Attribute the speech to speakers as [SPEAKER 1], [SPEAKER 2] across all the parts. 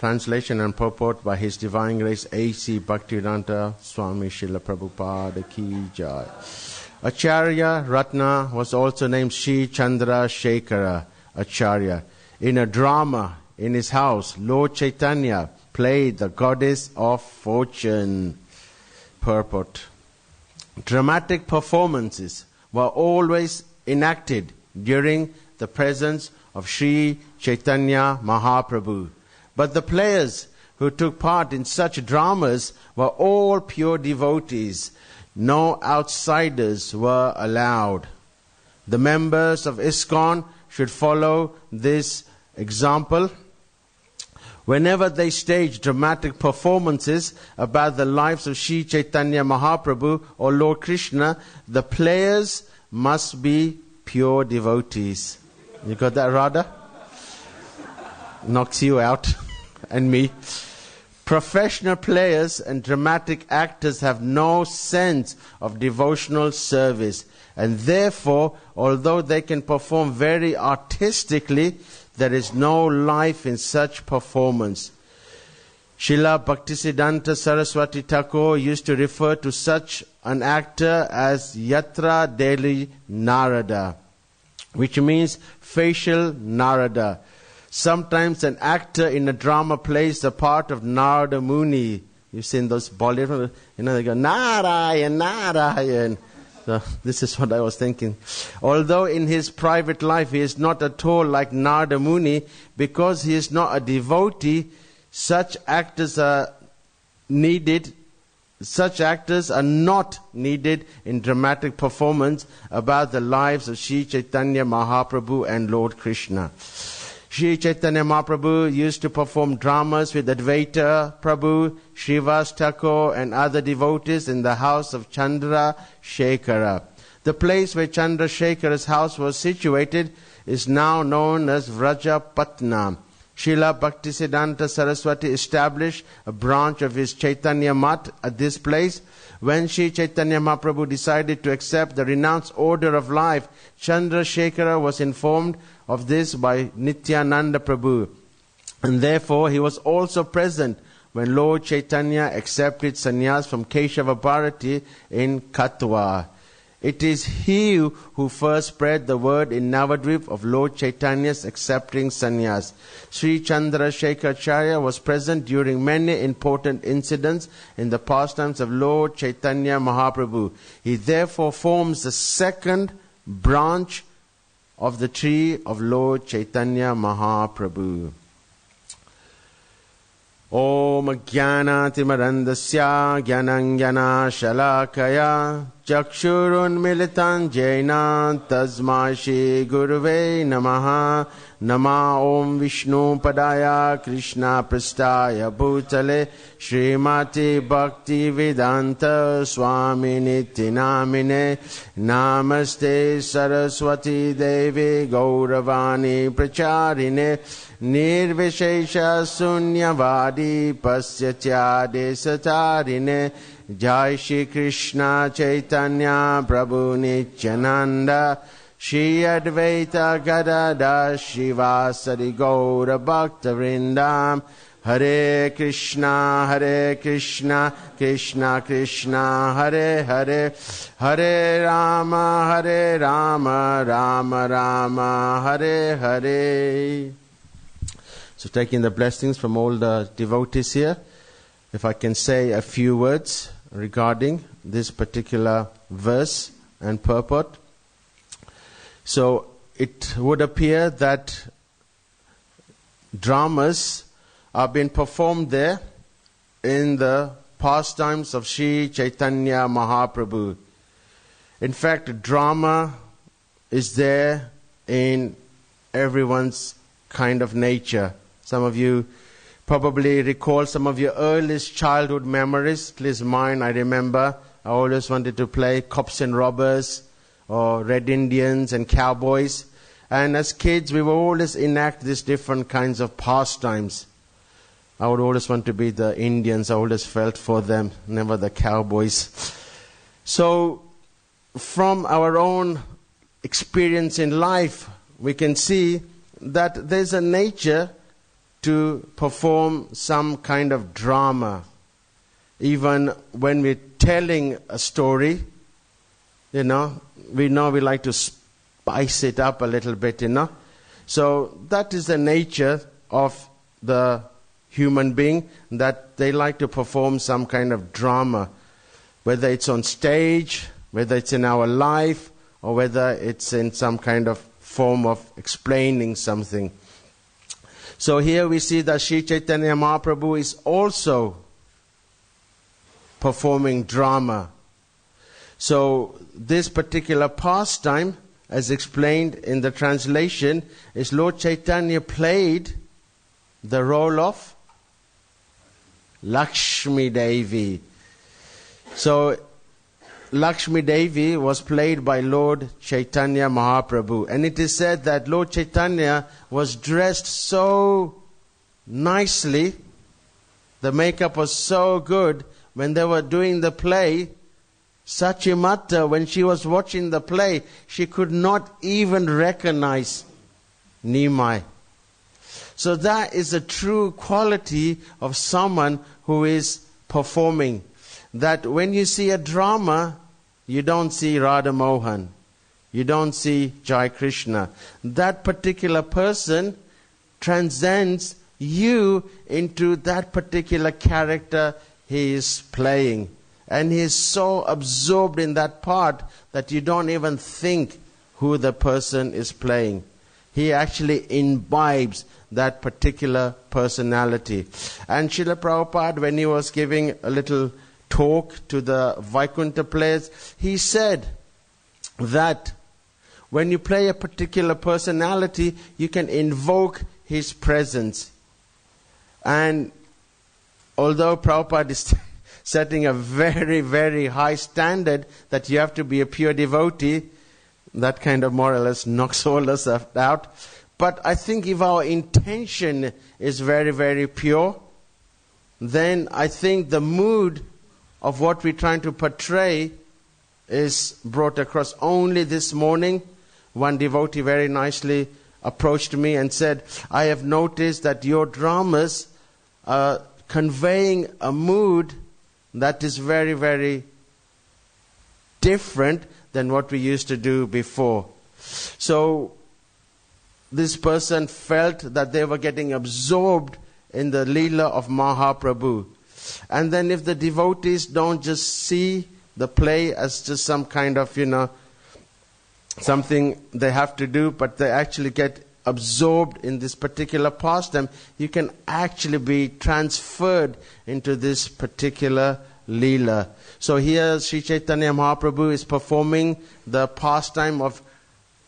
[SPEAKER 1] Translation and purport by His Divine Grace A.C. Bhaktivedanta Swami Srila Prabhupada Ki Jai. Acharya Ratna was also named Sri Chandra Shekhara Acharya. In a drama in his house, Lord Chaitanya played the goddess of fortune. Purport. Dramatic performances were always enacted during the presence of Sri Chaitanya Mahaprabhu. But the players who took part in such dramas were all pure devotees. No outsiders were allowed. The members of ISKCON should follow this example. Whenever they stage dramatic performances about the lives of Sri Chaitanya Mahaprabhu or Lord Krishna, the players must be pure devotees. You got that, Radha? Knocks you out and me. Professional players and dramatic actors have no sense of devotional service, and therefore, although they can perform very artistically, there is no life in such performance. Srila Bhaktisiddhanta Saraswati Thakur used to refer to such an actor as Yatra Deli Narada, which means facial Narada. Sometimes an actor in a drama plays the part of Narada Muni. You've seen those Bollywood, they go, Narayan, Narayan. So this is what I was thinking. Although in his private life he is not at all like Narada Muni, because he is not a devotee, such actors are not needed in dramatic performance about the lives of Sri Chaitanya Mahaprabhu and Lord Krishna. Sri Chaitanya Mahaprabhu used to perform dramas with Advaita Prabhu, Srivas Thakur and other devotees in the house of Chandra Shekhara. The place where Chandra Shekhara's house was situated is now known as Vrajapatna. Srila Bhaktisiddhanta Saraswati established a branch of his Chaitanya Math at this place. When Sri Chaitanya Mahaprabhu decided to accept the renounced order of life, Chandra Shekhara was informed of this by Nityananda Prabhu, and therefore he was also present when Lord Chaitanya accepted sannyas from Keshava Bharati in Katwa. It is he who first spread the word in Navadvip of Lord Chaitanya's accepting sannyas. Sri Chandra Shekhara was present during many important incidents in the pastimes of Lord Chaitanya Mahaprabhu. He therefore forms the second branch of the tree of Lord Chaitanya Mahaprabhu. Om Jnana Timarandasya Jnanang Jnana Shalakaya Chakshurun Militan Jaina Tasmai Shri Guruve Namaha. Nama Om Vishnu Padaya Krishna Prastaya Bhutale Srimati Bhakti Vedanta Swami Niti Namine Namaste Saraswati Devi Gauravani Pracharine Nirvishesha Sunyavadi Pasyatyade Satarine Jai Shri Krishna Chaitanya Prabhu Nityananda Shri Advaita Gadada Shivasari Gaura Bhakta Vrindam Hare Krishna Krishna Krishna Hare Hare Hare Rama Rama Rama Hare Hare. So taking the blessings from all the devotees here, if I can say a few words regarding this particular verse and purport. So it would appear that dramas are being performed there in the pastimes of Sri Chaitanya Mahaprabhu. In fact, drama is there in everyone's kind of nature. Some of you probably recall some of your earliest childhood memories. At least mine, I remember. I always wanted to play cops and robbers, or Red Indians and cowboys. And as kids, we would always enact these different kinds of pastimes. I would always want to be the Indians. I always felt for them, never the cowboys. So, from our own experience in life, we can see that there's a nature to perform some kind of drama. Even when we're telling a story, we know we like to spice it up a little bit, So that is the nature of the human being, that they like to perform some kind of drama, whether it's on stage, whether it's in our life, or whether it's in some kind of form of explaining something. So here we see that Sri Chaitanya Mahaprabhu is also performing drama. So this particular pastime, as explained in the translation, is Lord Chaitanya played the role of Lakshmi Devi. So Lakshmi Devi was played by Lord Chaitanya Mahaprabhu. And it is said that Lord Chaitanya was dressed so nicely, the makeup was so good, when they were doing the play, Sachimata, when she was watching the play, she could not even recognize Nimai. So that is a true quality of someone who is performing. That when you see a drama, you don't see Radha Mohan, you don't see Jai Krishna. That particular person transcends you into that particular character he is playing. And he is so absorbed in that part that you don't even think who the person is playing. He actually imbibes that particular personality. And Srila Prabhupada, when he was giving a little talk to the Vaikuntha players, he said that when you play a particular personality, you can invoke his presence. And although Prabhupada is setting a very, very high standard that you have to be a pure devotee, that kind of more or less knocks all us out. But I think if our intention is very, very pure, then I think the mood of what we're trying to portray is brought across. Only this morning, one devotee very nicely approached me and said, I have noticed that your dramas are conveying a mood that is very, very different than what we used to do before. So this person felt that they were getting absorbed in the Leela of Mahaprabhu. And then if the devotees don't just see the play as just some kind of, something they have to do, but they actually get absorbed in this particular pastime, you can actually be transferred into this particular Leela. So here Sri Chaitanya Mahaprabhu is performing the pastime of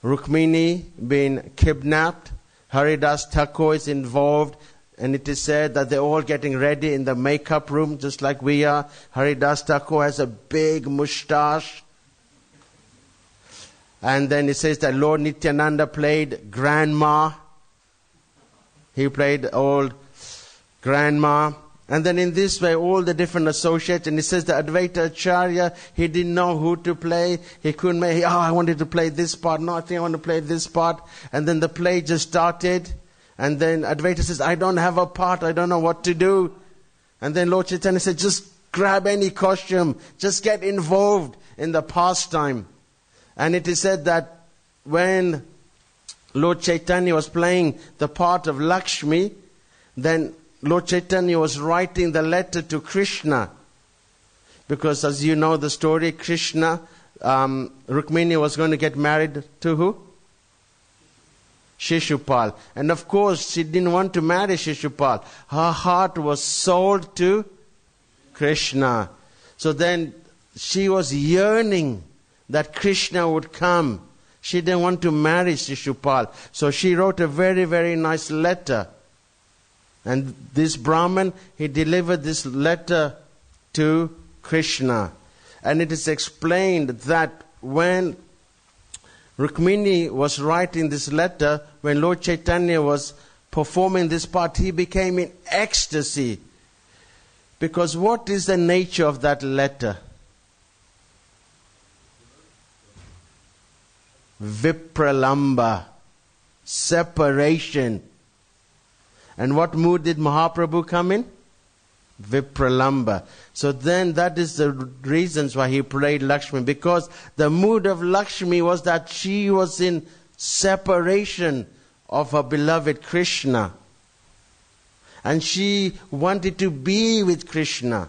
[SPEAKER 1] Rukmini being kidnapped. Haridas Thakur is involved, and it is said that they're all getting ready in the makeup room just like we are. Haridas Thakur has a big moustache. And then it says that Lord Nityananda played grandma. He played old grandma. And then in this way, all the different associates, and it says that Advaita Acharya, he didn't know who to play. He couldn't make, I wanted to play this part. No, I think I want to play this part. And then the play just started. And then Advaita says, I don't have a part. I don't know what to do. And then Lord Chaitanya said, just grab any costume. Just get involved in the pastime. And it is said that when Lord Chaitanya was playing the part of Lakshmi, then Lord Chaitanya was writing the letter to Krishna. Because as you know the story, Krishna, Rukmini was going to get married to who? Shishupal. And of course, she didn't want to marry Shishupal. Her heart was sold to Krishna. So then she was yearning that Krishna would come. She didn't want to marry Shishupal. So she wrote a very, very nice letter. And this Brahman, he delivered this letter to Krishna. And it is explained that when Rukmini was writing this letter, when Lord Chaitanya was performing this part, he became in ecstasy. Because what is the nature of that letter? Vipralamba, separation. And what mood did Mahaprabhu come in? Vipralamba. So then that is the reasons why he played Lakshmi, because the mood of Lakshmi was that she was in separation of her beloved Krishna. And she wanted to be with Krishna.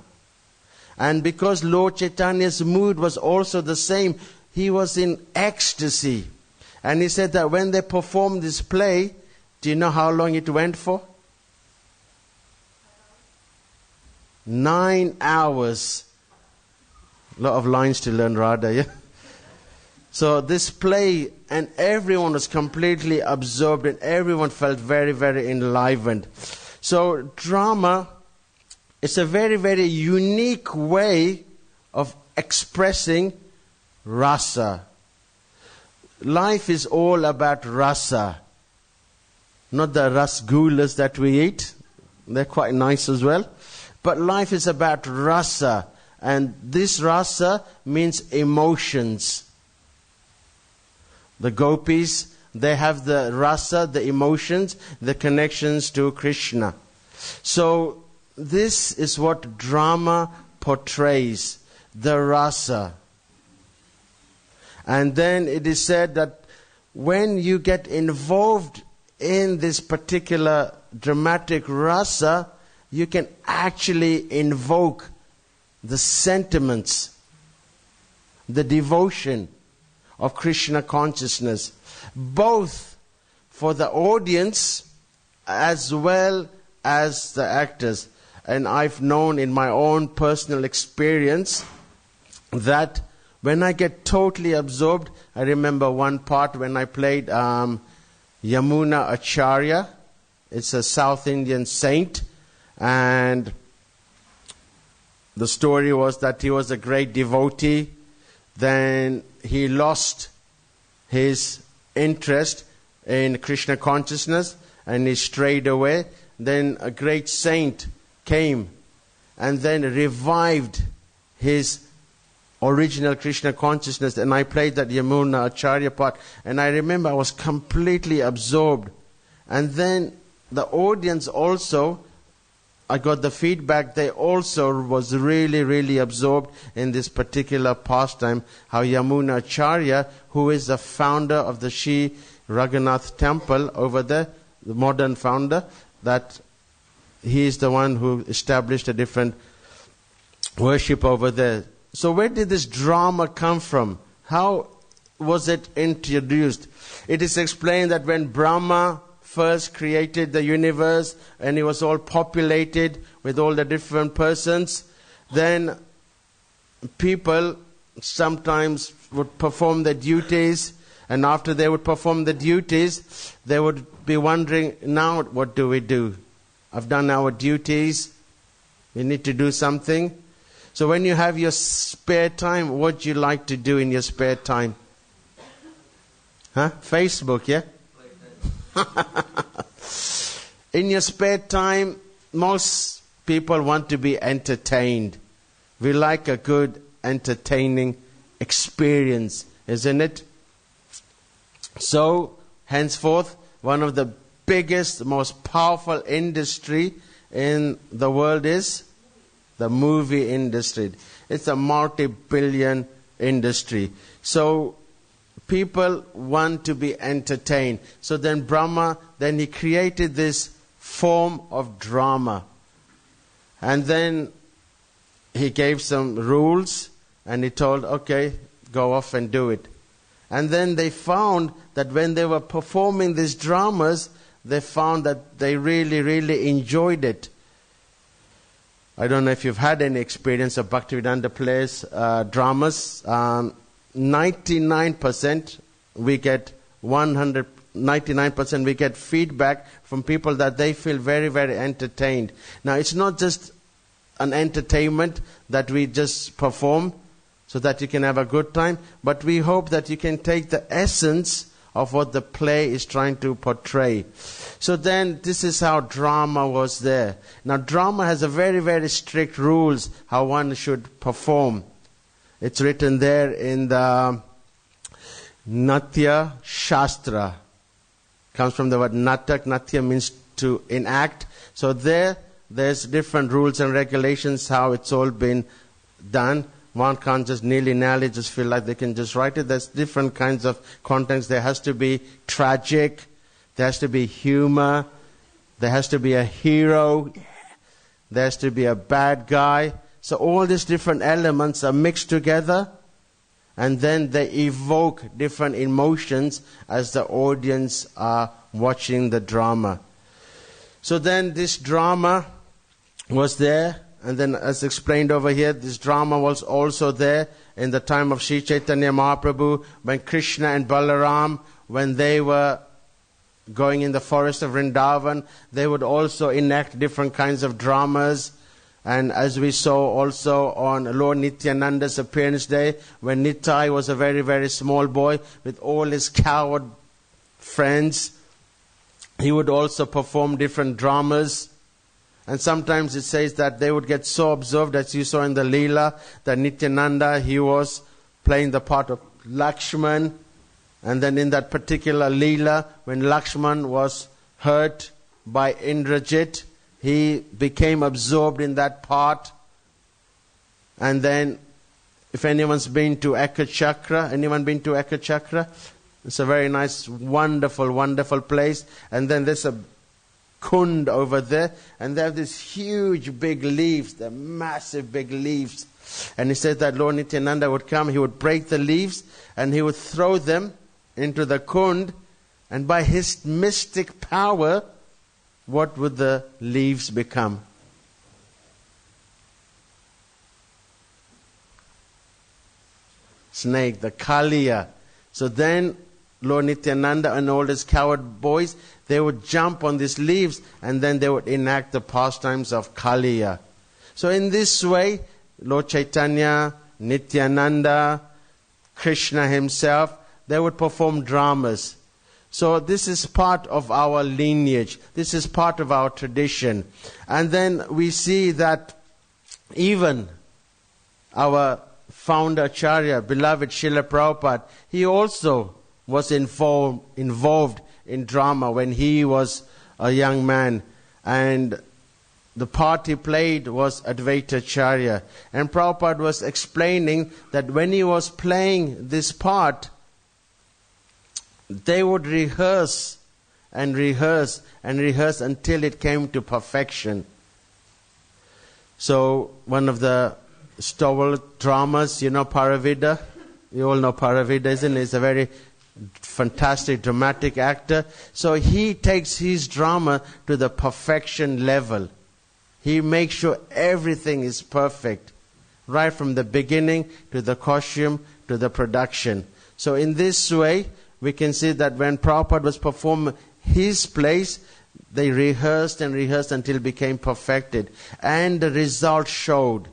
[SPEAKER 1] And because Lord Chaitanya's mood was also the same, he was in ecstasy. And he said that when they performed this play, do you know how long it went for? 9 hours. A lot of lines to learn, Radha, yeah? So this play, and everyone was completely absorbed and everyone felt very, very enlivened. So drama is a very, very unique way of expressing rasa. Life is all about rasa. Not the rasgullas that we eat. They're quite nice as well. But life is about rasa. And this rasa means emotions. The gopis, they have the rasa, the emotions, the connections to Krishna. So this is what drama portrays, the rasa. And then it is said that when you get involved in this particular dramatic rasa, you can actually invoke the sentiments, the devotion of Krishna consciousness, both for the audience as well as the actors. And I've known in my own personal experience that when I get totally absorbed, I remember one part when I played Yamuna Acharya. It's a South Indian saint. And the story was that he was a great devotee. Then he lost his interest in Krishna consciousness and he strayed away. Then a great saint came and then revived his original Krishna consciousness. And I played that Yamuna Acharya part. And I remember I was completely absorbed. And then the audience also, I got the feedback, they also was really, really absorbed in this particular pastime. How Yamuna Acharya, who is the founder of the Sri Raghunath temple over there, the modern founder, that he is the one who established a different worship over there. So where did this drama come from? How was it introduced? It is explained that when Brahma first created the universe and it was all populated with all the different persons, then people sometimes would perform their duties, and after they would perform the duties, they would be wondering, now what do we do? I've done our duties, we need to do something. So when you have your spare time, what do you like to do in your spare time? Facebook, yeah? In your spare time, most people want to be entertained. We like a good, entertaining experience, isn't it? So, henceforth, one of the biggest, most powerful industry in the world is the movie industry. It's a multi-billion industry. So, people want to be entertained. So then Brahma, then he created this form of drama. And then he gave some rules and he told, okay, go off and do it. And then they found that when they were performing these dramas, they found that they really, really enjoyed it. I don't know if you've had any experience of Bhaktivedanta plays, dramas. 99% we get 99% we get feedback from people that they feel very, very entertained. Now it's not just an entertainment that we just perform so that you can have a good time, but we hope that you can take the essence of what the play is trying to portray. So then this is how drama was there. Now drama has a very, very strict rules how one should perform. It's written there in the Natya Shastra. Comes from the word natak. Natya means to enact. So there's different rules and regulations how it's all been done. One can't just nilly-nally just feel like they can just write it. There's different kinds of contents. There has to be tragic. There has to be humor. There has to be a hero. There has to be a bad guy. So all these different elements are mixed together, and then they evoke different emotions as the audience are watching the drama. So then this drama was there. And then as explained over here, this drama was also there in the time of Sri Chaitanya Mahaprabhu, when Krishna and Balaram, when they were going in the forest of Vrindavan, they would also enact different kinds of dramas. And as we saw also on Lord Nityananda's appearance day, when Nitai was a very, very small boy with all his coward friends, he would also perform different dramas. And sometimes it says that they would get so absorbed, as you saw in the Leela, that Nityananda, he was playing the part of Lakshman. And then in that particular Leela, when Lakshman was hurt by Indrajit, he became absorbed in that part. And then, if anyone's been to Ekachakra, anyone been to Ekachakra? It's a very nice, wonderful, wonderful place. And then there's a kund over there, and they have these huge big leaves, the massive big leaves. And he said that Lord Nityananda would come, he would break the leaves, and he would throw them into the kund, and by his mystic power, what would the leaves become? Snake, the Kaliya. So then Lord Nityananda and all his coward boys, they would jump on these leaves, and then they would enact the pastimes of Kaliya. So in this way, Lord Chaitanya, Nityananda, Krishna himself, they would perform dramas. So this is part of our lineage. This is part of our tradition. And then we see that even our founder Acharya, beloved Srila Prabhupada, he also was involved in drama when he was a young man. And the part he played was Advaita Acharya. And Prabhupada was explaining that when he was playing this part, they would rehearse and rehearse and rehearse until it came to perfection. So one of the stalwart dramas, you know Paravida? You all know Paravida, isn't it? He's a very fantastic dramatic actor. So he takes his drama to the perfection level. He makes sure everything is perfect, right from the beginning to the costume to the production. So in this way, we can see that when Prabhupada was performing his plays, they rehearsed and rehearsed until it became perfected. And the result showed.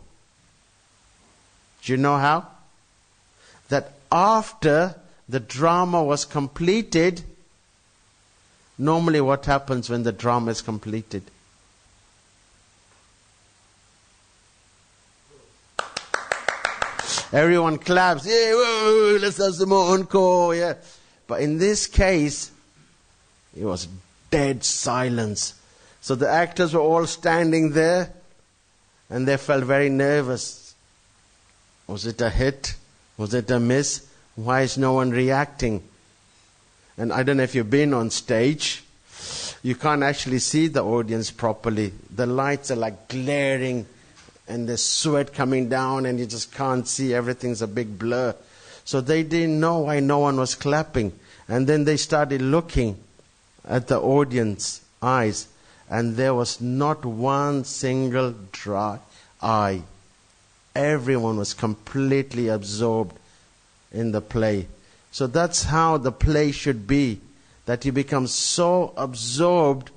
[SPEAKER 1] Do you know how? That after the drama was completed, normally what happens when the drama is completed? Everyone claps. Yeah, whoa, let's have some more encore. Yeah. But in this case, it was dead silence. So the actors were all standing there, and they felt very nervous. Was it a hit? Was it a miss? Why is no one reacting? And I don't know if you've been on stage. You can't actually see the audience properly. The lights are like glaring, and there's sweat coming down, and you just can't see. Everything's a big blur. So they didn't know why no one was clapping. And then they started looking at the audience eyes, and there was not one single dry eye. Everyone was completely absorbed in the play. So that's how the play should be, that you become so absorbed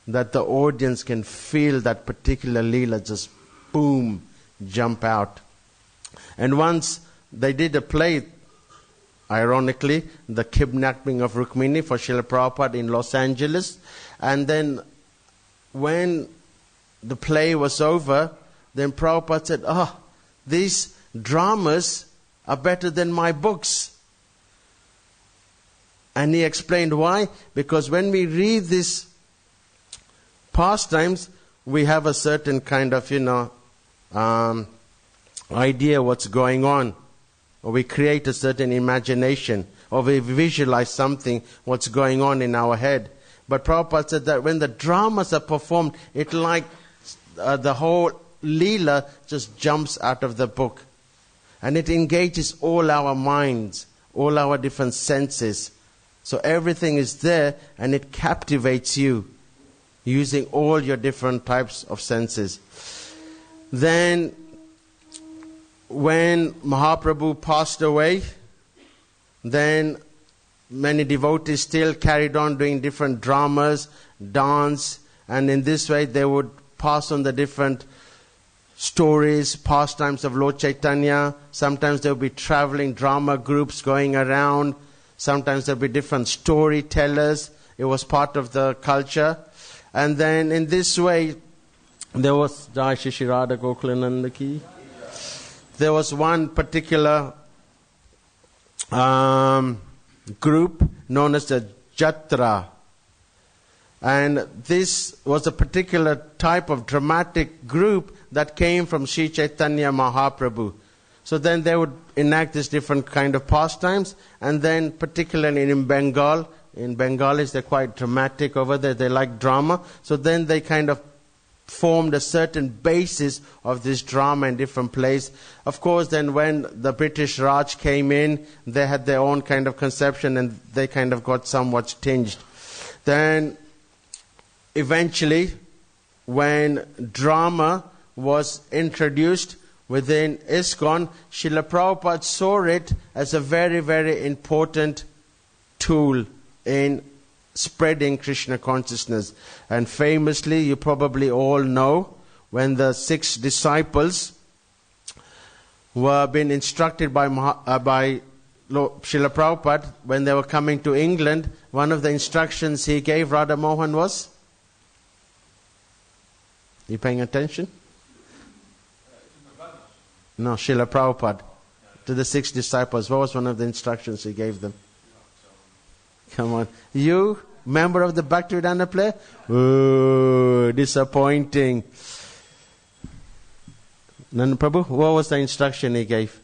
[SPEAKER 1] that the audience can feel that particular Leela just boom, jump out. And once they did a play, ironically, the kidnapping of Rukmini for Srila Prabhupada in Los Angeles. And then when the play was over, then Prabhupada said, these dramas are better than my books. And he explained why. Because when we read these pastimes, we have a certain kind of, idea what's going on. Or we create a certain imagination. Or we visualize something, what's going on in our head. But Prabhupada said that when the dramas are performed, it like the whole Leela just jumps out of the book. And it engages all our minds, all our different senses. So everything is there and it captivates you using all your different types of senses. Then when Mahaprabhu passed away, then many devotees still carried on doing different dramas, dance, and in this way they would pass on the different stories, pastimes of Lord Chaitanya. Sometimes there would be traveling drama groups going around. Sometimes there would be different storytellers. It was part of the culture. And then in this way, there was Jai Shri Shri Radha Gokulananda Ki. There was one particular group known as the Jatra. And this was a particular type of dramatic group that came from Sri Chaitanya Mahaprabhu. So then they would enact this different kind of pastimes. And then particularly in Bengal, in Bengalis they're quite dramatic over there, they like drama. So then they kind of formed a certain basis of this drama in different places. Of course, then when the British Raj came in, they had their own kind of conception and they kind of got somewhat tinged. Then eventually, when drama was introduced within ISKCON, Srila Prabhupada saw it as a very, very important tool in spreading Krishna consciousness. And famously, you probably all know, when the 6 disciples were being instructed by Srila Prabhupada when they were coming to England, one of the instructions he gave Radha Mohan was? You paying attention? No, Srila Prabhupada. To the 6 disciples, what was one of the instructions he gave them? Come on. You, member of the Bhaktivedanta player? Oh, disappointing. Nanda Prabhu, what was the instruction he gave?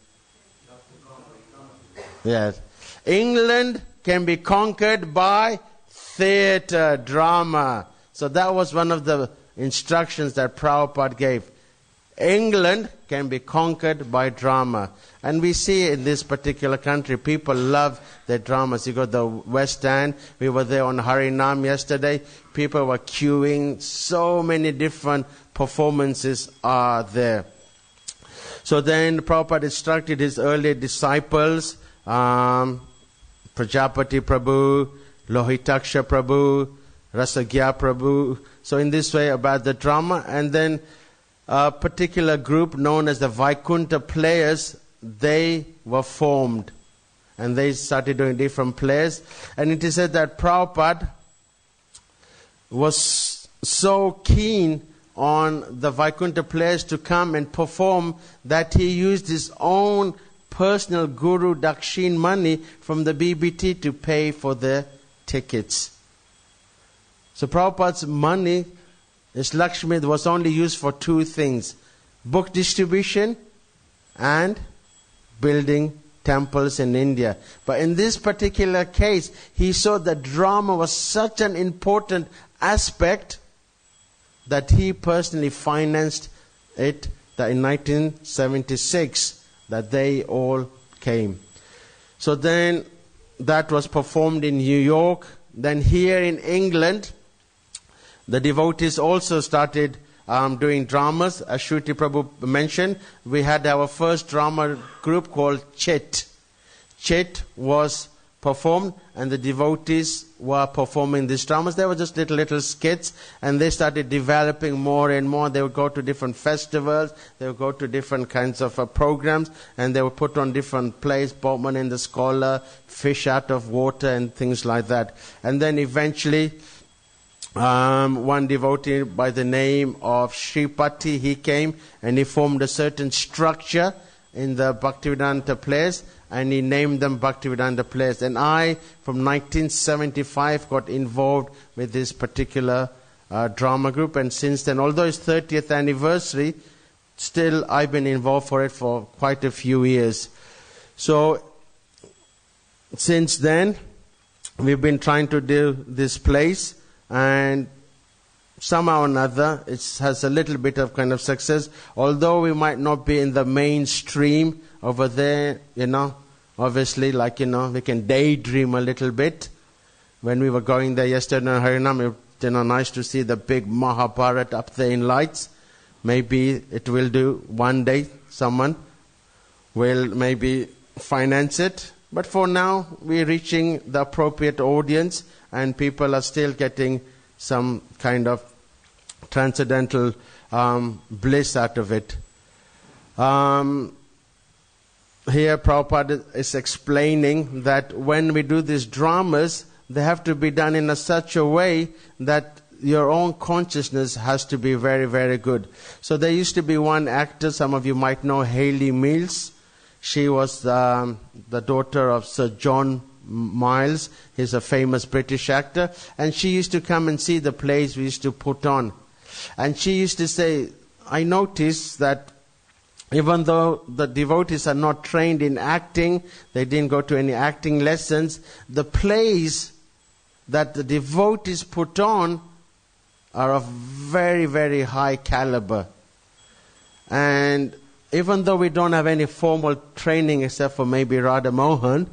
[SPEAKER 1] Yes. England can be conquered by theatre, drama. So that was one of the instructions that Prabhupada gave. England can be conquered by drama. And we see in this particular country, people love their dramas. You got the West End. We were there on Harinam yesterday. People were queuing. So many different performances are there. So then Prabhupada instructed his early disciples, Prajapati Prabhu, Lohitaksha Prabhu, Rasagya Prabhu. So in this way about the drama. And then a particular group known as the Vaikuntha players, they were formed. And they started doing different plays. And it is said that Prabhupada was so keen on the Vaikuntha players to come and perform that he used his own personal guru dakshin money from the BBT to pay for their tickets. So Prabhupada's money, his Lakshmi, was only used for 2 things: book distribution and building temples in India. But in this particular case, he saw that drama was such an important aspect that he personally financed it, that in 1976 that they all came. So then that was performed in New York. Then here in England, the devotees also started doing dramas. As Shruti Prabhu mentioned, we had our first drama group called Chit. Chit was performed and the devotees were performing these dramas. They were just little skits and they started developing more and more. They would go to different festivals, they would go to different kinds of programs, and they would put on different plays, Bowman and the Scholar, Fish Out of Water and things like that. And then eventually one devotee by the name of Shripati, he came and he formed a certain structure in the Bhaktivedanta plays, and he named them Bhaktivedanta plays. And I, from 1975, got involved with this particular drama group, and since then, although it's 30th anniversary, still I've been involved for it for quite a few years. So since then, we've been trying to do this place, and somehow or another it has a little bit of kind of success, although we might not be in the mainstream over there, obviously, we can daydream a little bit. When we were going there yesterday in Harinam, nice to see the big Mahabharat up there in lights. Maybe it will do one day. Someone will maybe finance it. But for now, we're reaching the appropriate audience, and people are still getting some kind of transcendental bliss out of it. Here Prabhupada is explaining that when we do these dramas, they have to be done in such a way that your own consciousness has to be very, very good. So there used to be one actor, some of you might know, Hayley Mills. She was the daughter of Sir John Miles. He's a famous British actor. And she used to come and see the plays we used to put on. And she used to say, I noticed that even though the devotees are not trained in acting, they didn't go to any acting lessons, the plays that the devotees put on are of very, very high caliber. And even though we don't have any formal training except for maybe Radha Mohan,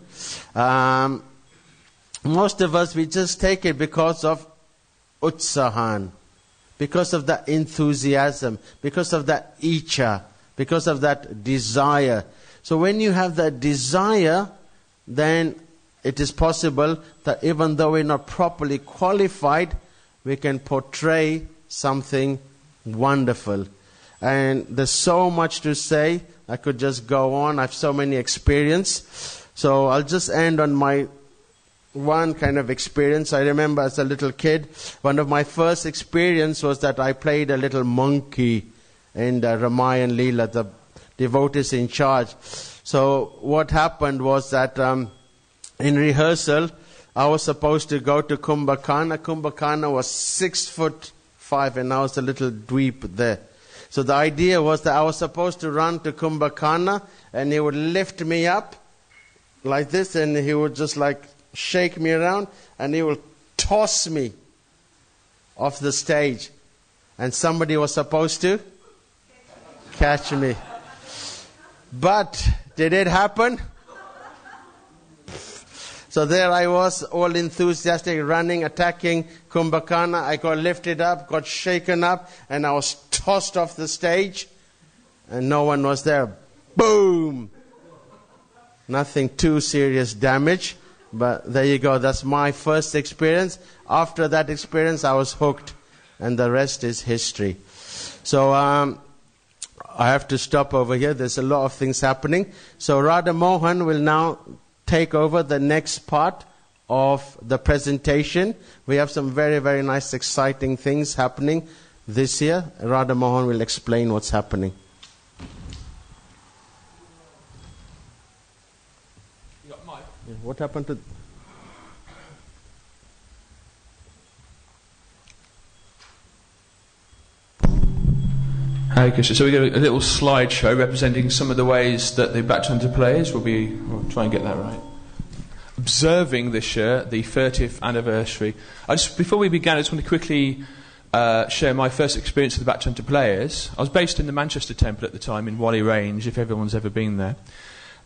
[SPEAKER 1] most of us, we just take it because of utsahan, because of that enthusiasm, because of that icha, because of that desire. So when you have that desire, then it is possible that even though we're not properly qualified, we can portray something wonderful. And there's so much to say. I could just go on. I have so many experience. So I'll just end on my one kind of experience. I remember as a little kid, one of my first experience was that I played a little monkey in the Ramayan Leela, the devotees in charge. So what happened was that in rehearsal, I was supposed to go to Kumbhakarna. Kumbhakarna was 6'5", and I was a little dweep there. So the idea was that I was supposed to run to Kumbhakarna, and he would lift me up like this, and he would just shake me around, and he would toss me off the stage. And somebody was supposed to catch me. But did it happen? So there I was, all enthusiastic, running, attacking Kumbhakarna. I got lifted up, got shaken up, and I was tossed off the stage, and no one was there. Boom! Nothing too serious damage, but there you go. That's my first experience. After that experience, I was hooked, and the rest is history. So I have to stop over here. There's a lot of things happening. So Radha Mohan will now take over the next part of the presentation. We have some very, very nice, exciting things happening this year. Radha Mohan will explain what's happening.
[SPEAKER 2] You got Mike?
[SPEAKER 1] Yeah, what happened to...
[SPEAKER 2] Hare Krishna. So we got a little slideshow representing some of the ways that the Bhaktivedanta players we'll try and get that right. Observing this year, the 30th anniversary. Before we began, I just want to quickly share my first experience with the Bhaktivedanta players. I was based in the Manchester Temple at the time in Whalley Range, if everyone's ever been there.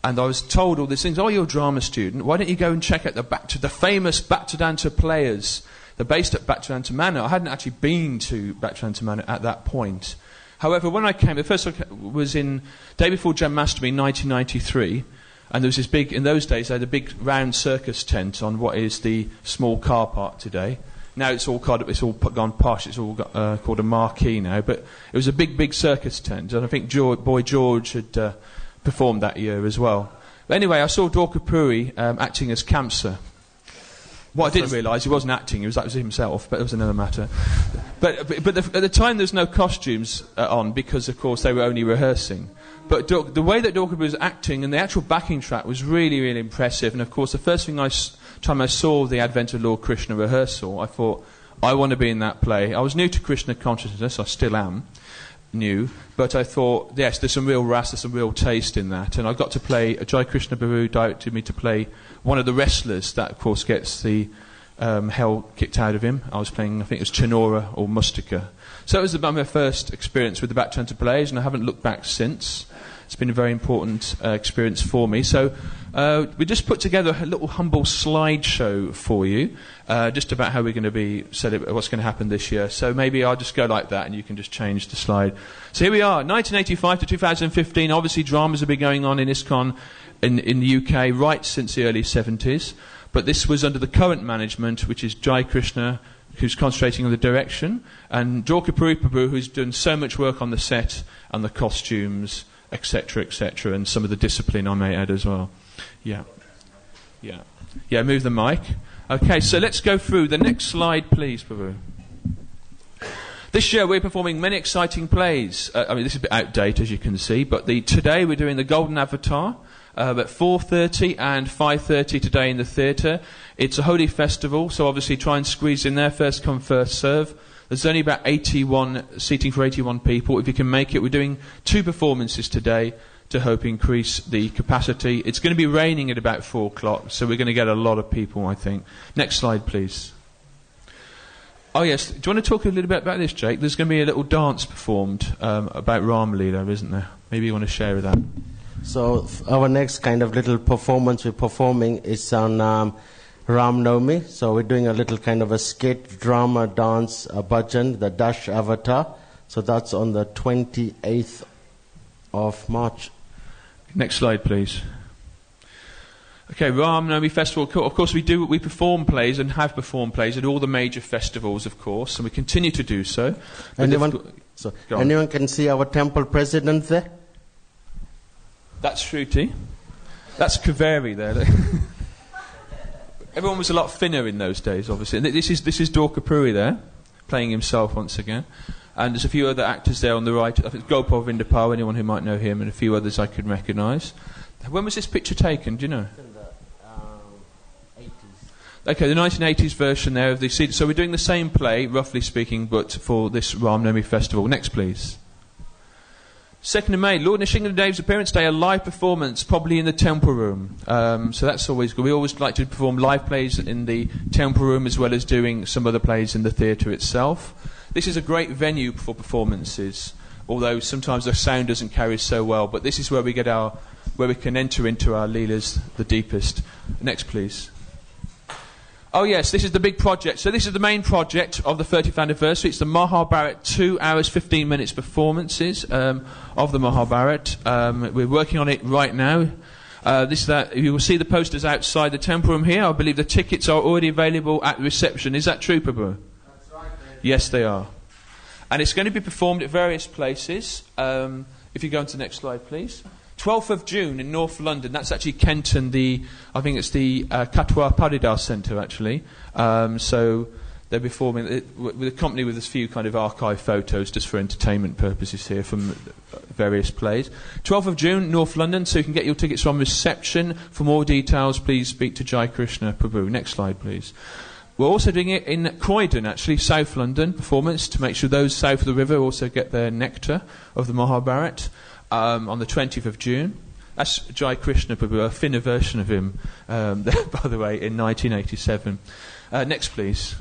[SPEAKER 2] And I was told all these things. Oh, you're a drama student. Why don't you go and check out the famous Bhaktivedanta players? They're based at Bhaktivedanta Manor. I hadn't actually been to Bhaktivedanta Manor at that point. However, when I came, the first was in day before Janmashtami, 1993, and there was this big, in those days, they had a big round circus tent on what is the small car park today. Now it's all gone posh, it's all got, called a marquee now, but it was a big, big circus tent, and I think Boy George had performed that year as well. But anyway, I saw Dorka Puri acting as Kamsa. What I didn't realise, he wasn't acting, that was himself, but it was another matter. But at the time there was no costumes on, because of course they were only rehearsing. But the way that Dorka was acting and the actual backing track was really, really impressive. And of course the first time I saw the Advent of Lord Krishna rehearsal, I thought, I want to be in that play. I was new to Krishna consciousness, I still am new, but I thought, yes, there's some real ras, there's some real taste in that. And I got to play, Jai Krishna Babu directed me to play one of the wrestlers that, of course, gets the hell kicked out of him. I was playing, I think it was Chinora or Mustika. So it was my first experience with the Back Turn to Plays, and I haven't looked back since. It's been a very important experience for me. So we just put together a little humble slideshow for you, just about how we're going to be what's going to happen this year. So maybe I'll just go like that, and you can just change the slide. So here we are, 1985 to 2015. Obviously, dramas have been going on in ISKCON in the UK right since the early 70s. But this was under the current management, which is Jai Krishna, who's concentrating on the direction, and Dorka Puripabu, who's done so much work on the set and the costumes, etc., and some of the discipline I may add as well. Yeah, move the mic. Okay, so let's go through. The next slide, please, Prabhu. This year we're performing many exciting plays. This is a bit outdated, as you can see, but today we're doing the Golden Avatar at 4:30 and 5:30 today in the theatre. It's a holy festival, so obviously try and squeeze in there, first come, first serve. There's only about 81 seating for 81 people. If you can make it, we're doing 2 performances today to hope increase the capacity. It's going to be raining at about 4 o'clock, so we're going to get a lot of people, I think. Next slide, please. Oh, yes. Do you want to talk a little bit about this, Jake? There's going to be a little dance performed about Ram Leela, isn't there? Maybe you want to share that.
[SPEAKER 1] So our next kind of little performance we're performing is on Ram Navami. So we're doing a little kind of a skit, drama, dance, bhajan, the Dash Avatar. So that's on the 28th of March.
[SPEAKER 2] Next slide, please. Okay, Ram Navami Festival. Of course, we perform plays and have performed plays at all the major festivals, of course, and we continue to do so.
[SPEAKER 1] Anyone can see our temple president there?
[SPEAKER 2] That's Shruti. That's Kaveri there. Everyone was a lot thinner in those days, obviously. And this is Dorka Puri there, playing himself once again. And there's a few other actors there on the right. I think Gopal Vindapal, anyone who might know him, and a few others I could recognise. When was this picture taken? Do you know?
[SPEAKER 1] In the 80s.
[SPEAKER 2] Okay, the 1980s version there of the CD. So we're doing the same play, roughly speaking, but for this Ram Navami festival. Next, please. 2nd of May, Lord Nrsingadev's Appearance Day, a live performance, probably in the Temple Room. So that's always good. We always like to perform live plays in the Temple Room as well as doing some other plays in the theatre itself. This is a great venue for performances, although sometimes the sound doesn't carry so well. But this is where we can enter into our Leelas the deepest. Next, please. Oh yes, this is the big project. So this is the main project of the 30th anniversary. It's the Mahabharat 2 hours 15 minutes performances of the Mahabharat. We're working on it right now. You will see the posters outside the temple room here. I believe the tickets are already available at reception. Is that true, Prabhu?
[SPEAKER 1] That's right.
[SPEAKER 2] Yes, they are. And it's going to be performed at various places. If you go on to the next slide, please. 12th of June in North London. That's actually Kenton, I think it's the Katwa Paridar Centre, actually. So they're performing with a company with a few kind of archive photos just for entertainment purposes here from various plays. 12th of June, North London, so you can get your tickets from reception. For more details, please speak to Jai Krishna Prabhu. Next slide, please. We're also doing it in Croydon, actually, South London, performance, to make sure those south of the river also get their nectar of the Mahabharat. On the 20th of June. That's Jai Krishna Prabhu, a thinner version of him, by the way, in 1987. Next, please.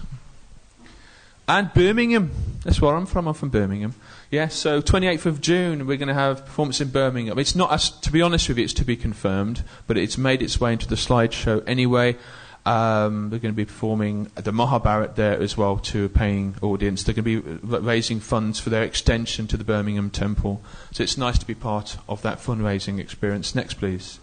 [SPEAKER 2] And Birmingham. That's where I'm from. I'm from Birmingham. Yeah, so 28th of June, we're going to have performance in Birmingham. It's not, to be honest with you, it's to be confirmed, but it's made its way into the slideshow anyway. We're going to be performing the Mahabharat there as well to a paying audience. They're going to be raising funds for their extension to the Birmingham Temple. So it's nice to be part of that fundraising experience. Next, please.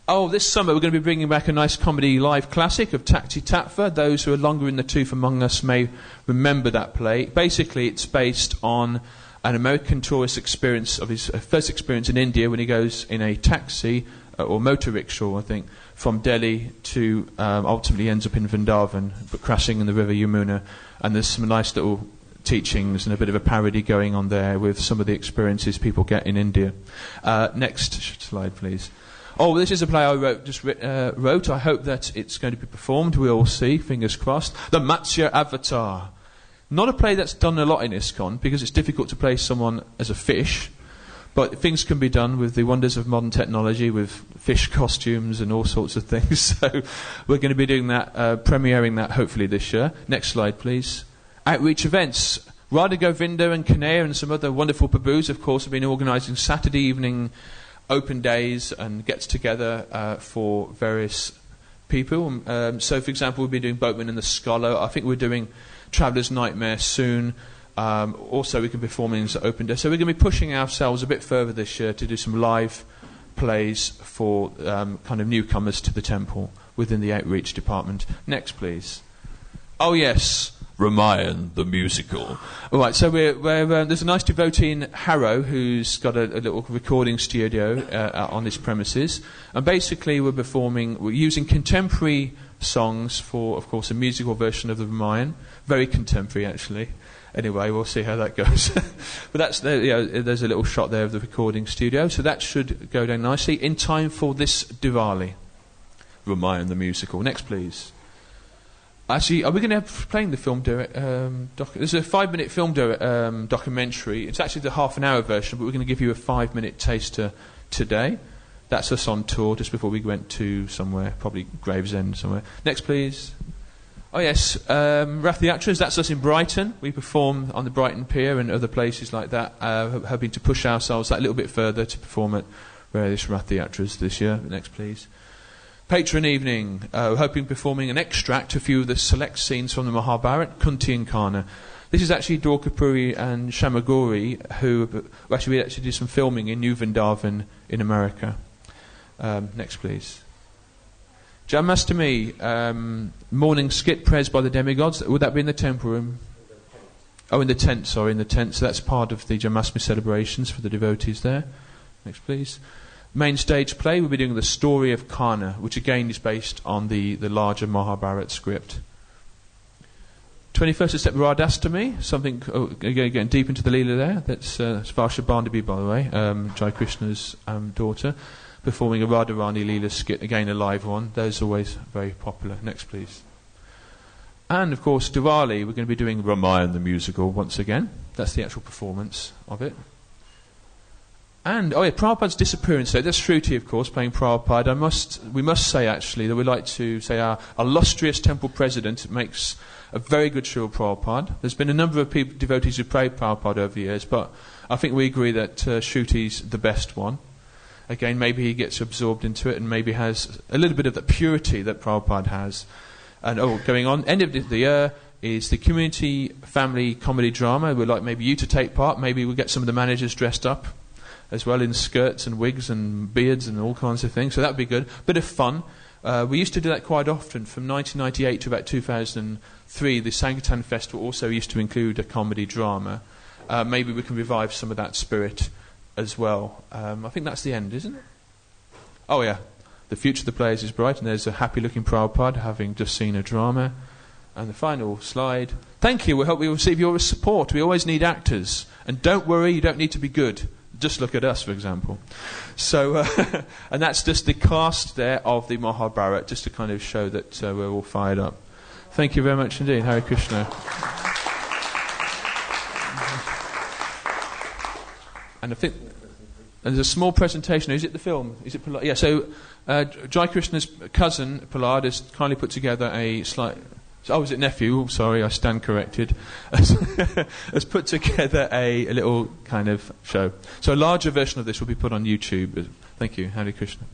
[SPEAKER 2] Oh, this summer we're going to be bringing back a nice comedy live classic of Takti Tatva. Those who are longer in the tooth among us may remember that play. Basically, it's based on an American tourist experience of his first experience in India when he goes in a taxi or motor rickshaw, I think, from Delhi to ultimately ends up in Vrindavan, but crashing in the river Yamuna. And there's some nice little teachings and a bit of a parody going on there with some of the experiences people get in India. Next slide, please. Oh, this is a play I wrote. I hope that it's going to be performed. We'll see, fingers crossed. The Matsya Avatar. Not a play that's done a lot in ISKCON because it's difficult to play someone as a fish, but things can be done with the wonders of modern technology, with fish costumes and all sorts of things. So we're going to be doing that, premiering that hopefully this year. Next slide, please. Outreach events. Radha Govinda and Kanea and some other wonderful Prabhus, of course, have been organising Saturday evening open days and gets together for various people. So, for example, we'll be doing Boatman and the Scholar. I think we're doing Traveller's Nightmare soon. Also, we can be performing as open day. So we're going to be pushing ourselves a bit further this year to do some live plays for kind of newcomers to the temple within the outreach department. Next, please. Oh, yes. Ramayan, the musical. All right, so there's a nice devotee in Harrow who's got a little recording studio on his premises. And basically we're using contemporary songs for, of course, a musical version of the Ramayan. Very contemporary, actually. Anyway, we'll see how that goes. But there's a little shot there of the recording studio. So that should go down nicely in time for this Diwali. Ramayan, the musical. Next, please. Actually, are we going to have playing the film there's a 5-minute film documentary. It's actually the half-an-hour version, but we're going to give you a 5-minute taster today. That's us on tour just before we went to somewhere, probably Gravesend somewhere. Next, please. Oh, yes, Rath Yatras, that's us in Brighton. We perform on the Brighton Pier and other places like that, hoping to push ourselves that little bit further to perform at various Rath Yatras this year. Next, please. Patron evening, hoping performing an extract, a few of the select scenes from the Mahabharata, Kunti and Karna. This is actually Dorkapuri and Shamagori, who we actually did some filming in New Vrindavan in America. Next, please. Janmashtami, morning skit prayers by the demigods. Would that be in the temple room? Oh, in the tent, sorry, in the tent. So that's part of the Janmashtami celebrations for the devotees there. Next, please. Main stage play, we'll be doing the story of Karna, which again is based on the larger Mahabharata script. 21st of September, Radhastami, something, getting deep into the Leela there. That's Varsha Bandabi, by the way, Jai Krishna's daughter, performing a Radharani Leela skit, again a live one. Those are always very popular. Next, please. And, of course, Diwali, we're going to be doing Ramayan the musical once again. That's the actual performance of it. And, Prabhupada's disappearance. So that's Shruti, of course, playing Prabhupada. We must say, actually, that we'd like to say our illustrious temple president makes a very good Srila Prabhupada. There's been a number of devotees who played Prabhupada over the years, but I think we agree that Shruti's the best one. Again, maybe he gets absorbed into it and maybe has a little bit of the purity that Prabhupada has. And, going on, end of the year is the community family comedy drama. We'd like maybe you to take part. Maybe we'll get some of the managers dressed up as well in skirts and wigs and beards and all kinds of things. So that would be good. Bit of fun. We used to do that quite often. From 1998 to about 2003, the Sankirtan Festival also used to include a comedy drama. Maybe we can revive some of that spirit as well. I think that's the end, isn't it? Oh, yeah. The future of the players is bright, and there's a happy-looking Prabhupada having just seen a drama. And the final slide. Thank you. We hope we will receive your support. We always need actors. And don't worry, you don't need to be good. Just look at us, for example. So, and that's just the cast there of the Mahabharata, just to kind of show that we're all fired up. Thank you very much indeed. Hare Krishna. And I think there's a small presentation. Is it the film? Is it Prahlad? Yeah, so Jai Krishna's cousin, Prahlad, has kindly put together a slight... Oh, is it nephew? Oh, sorry, I stand corrected. Has put together a little kind of show. So a larger version of this will be put on YouTube. Thank you. Hare Krishna.